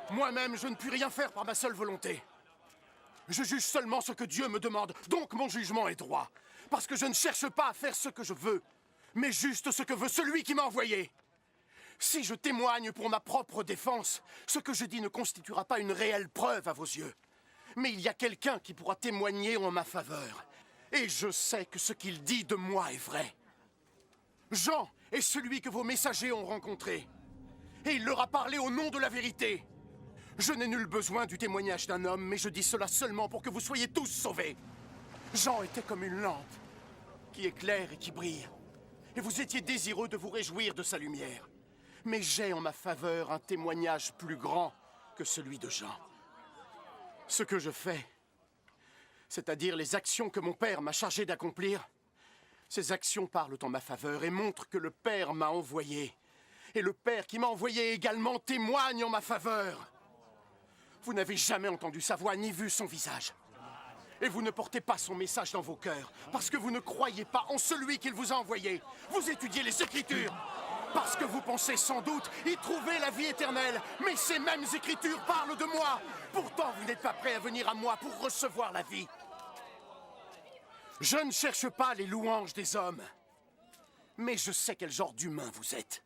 Moi-même, je ne puis rien faire par ma seule volonté. Je juge seulement ce que Dieu me demande, donc mon jugement est droit. Parce que je ne cherche pas à faire ce que je veux, mais juste ce que veut celui qui m'a envoyé. Si je témoigne pour ma propre défense, ce que je dis ne constituera pas une réelle preuve à vos yeux. Mais il y a quelqu'un qui pourra témoigner en ma faveur. Et je sais que ce qu'il dit de moi est vrai. Jean est celui que vos messagers ont rencontré. Et il leur a parlé au nom de la vérité. Je n'ai nul besoin du témoignage d'un homme, mais je dis cela seulement pour que vous soyez tous sauvés. Jean était comme une lampe qui éclaire et qui brille. Et vous étiez désireux de vous réjouir de sa lumière. Mais j'ai en ma faveur un témoignage plus grand que celui de Jean. Ce que je fais, c'est-à-dire les actions que mon père m'a chargé d'accomplir, ces actions parlent en ma faveur et montrent que le Père m'a envoyé. Et le Père qui m'a envoyé également témoigne en ma faveur. Vous n'avez jamais entendu sa voix ni vu son visage. Et vous ne portez pas son message dans vos cœurs, parce que vous ne croyez pas en celui qu'il vous a envoyé. Vous étudiez les Écritures, parce que vous pensez sans doute y trouver la vie éternelle. Mais ces mêmes Écritures parlent de moi. Pourtant, vous n'êtes pas prêts à venir à moi pour recevoir la vie. Je ne cherche pas les louanges des hommes, mais je sais quel genre d'humain vous êtes.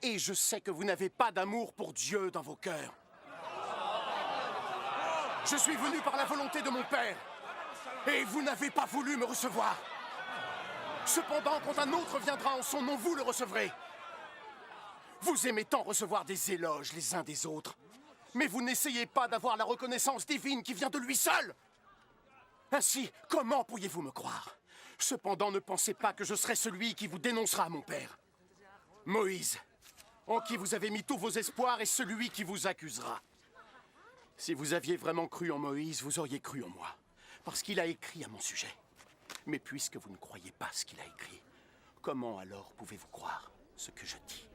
Et je sais que vous n'avez pas d'amour pour Dieu dans vos cœurs. Je suis venu par la volonté de mon Père, et vous n'avez pas voulu me recevoir. Cependant, quand un autre viendra en son nom, vous le recevrez. Vous aimez tant recevoir des éloges les uns des autres, mais vous n'essayez pas d'avoir la reconnaissance divine qui vient de lui seul. Ainsi, comment pourriez-vous me croire? Cependant, ne pensez pas que je serai celui qui vous dénoncera à mon Père. Moïse, en qui vous avez mis tous vos espoirs, est celui qui vous accusera. Si vous aviez vraiment cru en Moïse, vous auriez cru en moi, parce qu'il a écrit à mon sujet. Mais puisque vous ne croyez pas ce qu'il a écrit, comment alors pouvez-vous croire ce que je dis?